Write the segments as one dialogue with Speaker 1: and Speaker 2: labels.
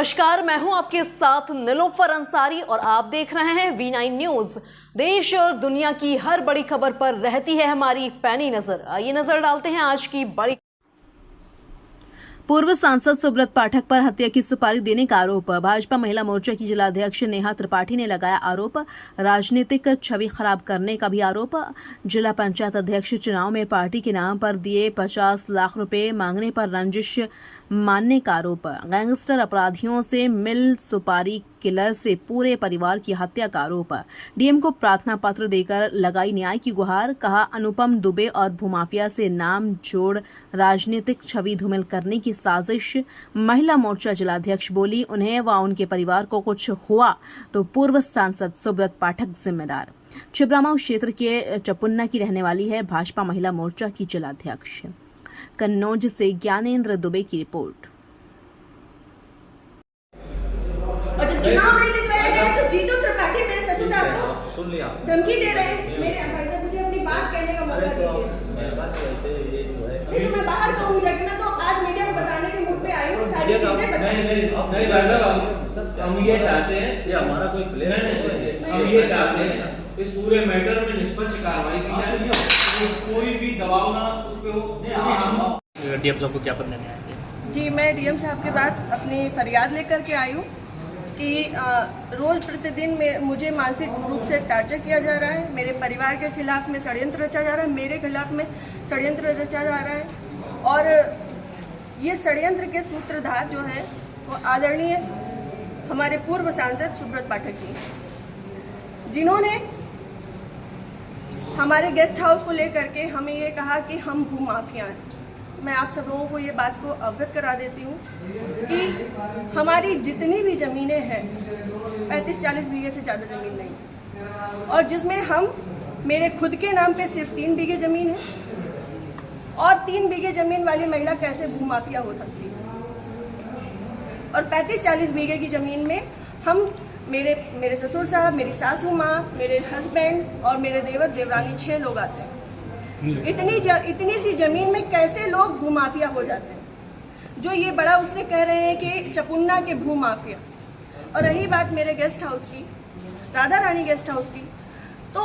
Speaker 1: नमस्कार, मैं हूं आपके साथ निलोफर अंसारी और आप देख रहे हैं V9 न्यूज। देश और दुनिया की हर बड़ी खबर पर रहती है हमारी पैनी नजर। आइए नजर डालते हैं आज की बड़ी। पूर्व सांसद सुब्रत पाठक पर हत्या की सुपारी देने का आरोप। भाजपा महिला मोर्चा की जिलाध्यक्ष नेहा त्रिपाठी ने लगाया आरोप। राजनीतिक छवि खराब करने का भी आरोप। जिला पंचायत अध्यक्ष चुनाव में पार्टी के नाम पर दिए 50 लाख रुपए मांगने पर रंजिश मानने का आरोप। गैंगस्टर अपराधियों से मिल सुपारी किलर से पूरे परिवार की हत्या का आरोप। डीएम को प्रार्थना पत्र देकर लगाई न्याय की गुहार। कहा अनुपम दुबे और भूमाफिया से नाम जोड़ राजनीतिक छवि धूमिल करने की साजिश। महिला मोर्चा जिलाध्यक्ष बोली उन्हें व उनके परिवार को कुछ हुआ तो पूर्व सांसद सुब्रत पाठक जिम्मेदार। छिबरामऊ क्षेत्र के चपुन्ना की रहने वाली है भाजपा महिला मोर्चा की जिलाध्यक्ष। कन्नौज से ज्ञानेंद्र दुबे की रिपोर्ट।
Speaker 2: और जब चुनाव नहीं जीत रहे हैं तो जीतू त्रिपाठी मेरे ससुर साहब को
Speaker 3: सुन लिया
Speaker 2: धमकी दे रहे हैं। मेरे भाई साहब मुझे अपनी बात कहने का मौका दीजिए। नहीं तो मैं बाहर कहूंगी, लेकिन मैं तो आज मीडिया को बताने के मूड पे आई हूँ। सारी चीजें
Speaker 4: नहीं भाई साहब, हम ये चाहते हैं,
Speaker 3: ये हमारा कोई प्लेस
Speaker 4: हम ये चाहते हैं इस पूरे मैटर में निष्पक्ष कार्रवाई की जाए, कोई भी दबाव ना उस पे हो।
Speaker 5: डीएम साहब को क्या पत्र देने आए?
Speaker 2: जी, मैं डीएम साहब के पास अपनी फरियाद लेकर के आई हूँ कि रोज प्रतिदिन मुझे मानसिक रूप से टार्चर किया जा रहा है। मेरे परिवार के खिलाफ में षड्यंत्र रचा जा रहा है, मेरे खिलाफ में षड्यंत्र रचा जा रहा है। और ये षड्यंत्र के सूत्रधार जो है वो आदरणीय हमारे पूर्व सांसद सुब्रत पाठक जी, जिन्होंने हमारे गेस्ट हाउस को लेकर के हमें ये कहा कि हम भू माफिया हैं। मैं आप सब लोगों को ये बात को अवगत करा देती हूँ कि हमारी जितनी भी ज़मीनें हैं 35-40 बीघे से ज़्यादा ज़मीन नहीं, और जिसमें हम मेरे खुद के नाम पे सिर्फ 3 बीघे ज़मीन है। और 3 बीघे ज़मीन वाली महिला कैसे भू माफिया हो सकती है? और 35-40 बीघे की ज़मीन में हम मेरे ससुर साहब, मेरी सासू माँ, मेरे हस्बैंड और मेरे देवर देवरानी 6 लोग आते हैं। इतनी सी जमीन में कैसे लोग भूमाफिया हो जाते हैं? जो ये बड़ा उससे कह रहे हैं कि चपुन्ना के भूमाफिया। और रही बात मेरे गेस्ट हाउस की, राधा रानी गेस्ट हाउस की, तो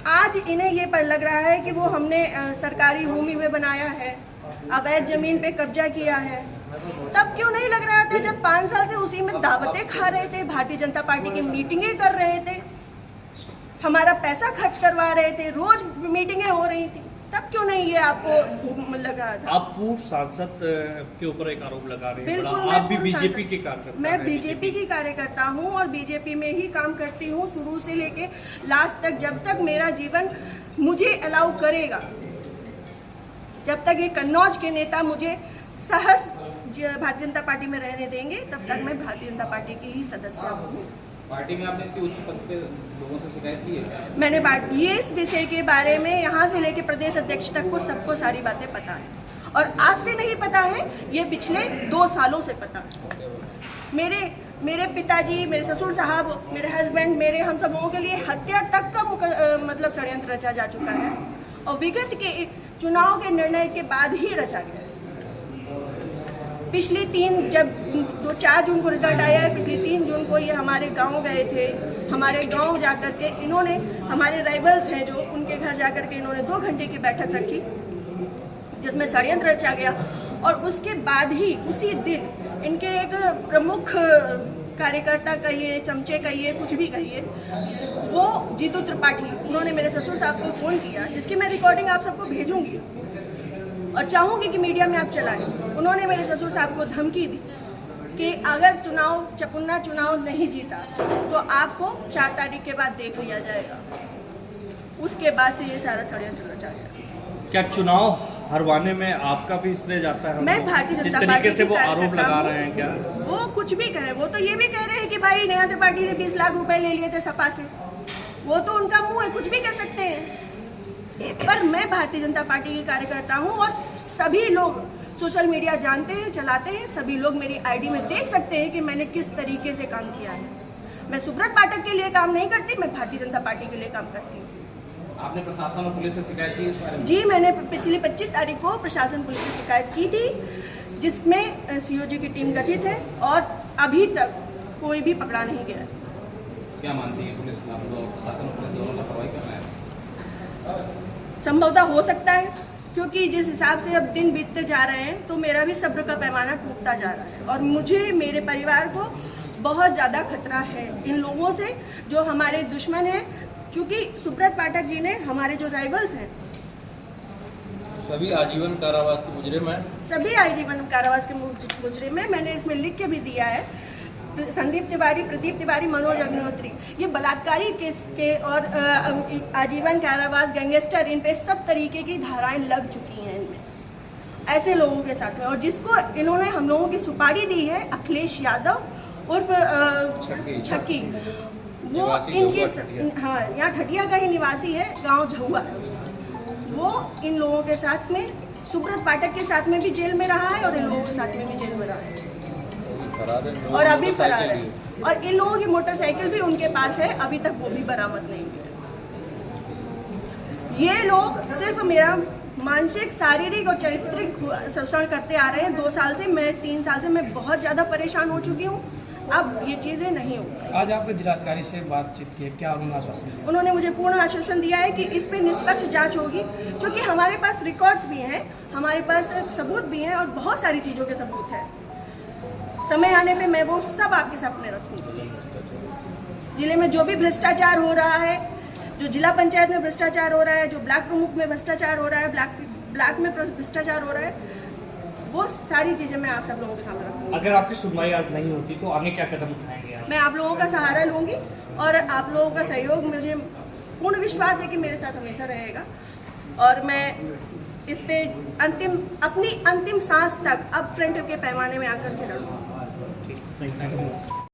Speaker 2: आज इन्हें ये पर लग रहा है कि वो हमने सरकारी भूमि में बनाया है, अवैध जमीन पे कब्जा किया है। तब क्यों नहीं लग रहा था जब 5 साल से उसी में दावतें खा रहे थे, भारतीय जनता पार्टी की मीटिंगें कर रहे थे, हमारा पैसा खर्च करवा रहे थे, रोज मीटिंगें हो रही थी, तब क्यों नहीं ये आपको लग रहा था?
Speaker 5: आप पूर्व सांसद के ऊपर एक आरोप लगा रहे हैं।
Speaker 2: बिल्कुल,
Speaker 5: आप भी बीजेपी के कार्यकर्ता?
Speaker 2: मैं बीजेपी की कार्यकर्ता हूँ और बीजेपी में ही काम करती हूँ शुरू से लेके लास्ट तक, जब तक मेरा जीवन मुझे अलाउ करेगा, जब तक ये कन्नौज के नेता मुझे सहज भारतीय जनता पार्टी में रहने देंगे, तब तक मैं भारतीय जनता पार्टी की ही सदस्य हूँ।
Speaker 3: पार्टी में आपने इसकी उच्च पद पे लोगों से शिकायत की है क्या?
Speaker 2: मैंने ये इस विषय के बारे में यहाँ से लेके प्रदेश अध्यक्ष तक को सबको सारी बातें पता है, और आज से नहीं पता है, ये पिछले 2 सालों से पता है। मेरे पिताजी, मेरे ससुर साहब, मेरे हस्बैंड, मेरे हम सब लोगों के लिए हत्या तक का मतलब षड्यंत्र रचा जा चुका है, और विगत के चुनाव के निर्णय के बाद ही रचा गया। पिछली 4 जून को रिजल्ट आया है, पिछली 3 जून को ये हमारे गांव गए थे। हमारे गांव जाकर के इन्होंने, हमारे राइवल्स हैं जो, उनके घर जाकर के इन्होंने 2 घंटे की बैठक रखी जिसमें षड्यंत्र रचा गया। और उसके बाद ही उसी दिन इनके एक प्रमुख कार्यकर्ता कहिए, चमचे कहिए, कुछ भी कहिए, वो जीतू त्रिपाठी, उन्होंने मेरे ससुर साहब को फ़ोन किया, जिसकी मैं रिकॉर्डिंग आप सबको भेजूंगी और चाहूंगी कि मीडिया में आप चलाएं। उन्होंने मेरे ससुर साहब को धमकी दी कि अगर चपुन्ना चुनाव नहीं जीता तो आपको 4 तारीख के बाद देख लिया जाएगा। उसके बाद से ये सारा षड्यंत्र रचा गया।
Speaker 5: क्या चुनाव हरवाने में आपका भी श्रेय जाता है?
Speaker 2: मैं भारतीय जनता
Speaker 5: जिस
Speaker 2: पार्टी
Speaker 5: तरीके से वो
Speaker 2: की
Speaker 5: आरोप लगा रहे हैं, क्या
Speaker 2: वो कुछ भी कहे? वो तो ये भी कह रहे हैं कि भाई नेहा त्रिपाठी ने 20 लाख रुपए ले लिए थे सपा से। वो तो उनका मुंह है, कुछ भी कह सकते हैं। पर मैं भारतीय जनता पार्टी की कार्यकर्ता हूं, और सभी लोग सोशल मीडिया जानते हैं, चलाते हैं, सभी लोग मेरी आईडी में देख सकते हैं कि मैंने किस तरीके से काम किया है। मैं सुब्रत पाठक के लिए काम नहीं करती, मैं भारतीय जनता पार्टी के लिए काम करती हूँ।
Speaker 3: आपने प्रशासन और पुलिस से शिकायत की इस बारे में?
Speaker 2: जी, मैंने पिछली 25 तारीख को प्रशासन पुलिस से शिकायत की थी, जिसमें सीओजी की टीम गठित है और अभी तक कोई भी पकड़ा नहीं गया।
Speaker 3: क्या मानती है पुलिस, आप लोग प्रशासन और पुलिस दोनों लापरवाही कर रहे हैं?
Speaker 2: संभवतः हो सकता है, क्योंकि जिस हिसाब से अब दिन बीतते जा रहे हैं तो मेरा भी सब्र का पैमाना टूटता जा रहा है और मुझे, मेरे परिवार को बहुत ज़्यादा खतरा है इन लोगों से जो हमारे दुश्मन हैं। चूँकि सुब्रत पाठक जी ने, हमारे जो राइवल्स हैं,
Speaker 6: सभी आजीवन कारावास के मुजरिम हैं।
Speaker 2: सभी आजीवन कारावास के मुजरिम में, मैंने इसमें लिख के भी दिया है। संदीप तिवारी, प्रदीप तिवारी, मनोज अग्निहोत्री, ये बलात्कारी केस के और आजीवन कारावास, गैंगस्टर, इन पे सब तरीके की धाराएं लग चुकी हैं इनमें, ऐसे लोगों के साथ में। और जिसको इन्होंने हम लोगों की सुपारी दी है, अखिलेश यादव उर्फ छक्की, वो इनके, हाँ, यहाँ ठटिया का ही निवासी है, गांव झहुआ है उसका। वो इन लोगों के साथ में, सुब्रत पाठक के साथ में भी जेल में रहा है और इन लोगों के साथ में भी जेल में रहा है और अभी फरार है। और इन लोगों की मोटरसाइकिल भी उनके पास है, अभी तक वो भी बरामद नहीं हुई है। ये लोग सिर्फ मेरा मानसिक, शारीरिक और चारित्रिक शोषण करते आ रहे हैं 2 साल से। मैं 3 साल से मैं बहुत ज़्यादा परेशान हो चुकी हूँ। अब ये चीज़ें नहीं होंगी।
Speaker 7: आज आपने जिलाधिकारी से बातचीत की, क्या उन्होंने आश्वासन दिया?
Speaker 2: उन्होंने मुझे पूर्ण आश्वासन दिया है कि इस पे निष्पक्ष जांच होगी, क्योंकि हमारे पास रिकॉर्ड्स भी हैं, हमारे पास सबूत भी हैं और बहुत सारी चीज़ों के सबूत हैं। समय आने पे मैं वो सब आपके सामने रखूंगी। जिले में जो भी भ्रष्टाचार हो रहा है, जो जिला पंचायत में भ्रष्टाचार हो रहा है, जो ब्लॉक प्रमुख में भ्रष्टाचार हो रहा है, ब्लॉक में भ्रष्टाचार हो रहा है, वो सारी चीज़ें मैं आप सब लोगों के सामने रखूंगी।
Speaker 5: अगर आपकी सुनवाई आज नहीं होती तो आगे क्या कदम उठाएंगे आप?
Speaker 2: मैं आप लोगों का सहारा लूंगी और आप लोगों का सहयोग, मुझे पूर्ण विश्वास है कि मेरे साथ हमेशा रहेगा और मैं इस पे अपनी अंतिम सांस तक अब फ्रंट के पैमाने में आकर के लड़ूंगी।
Speaker 5: Thank you.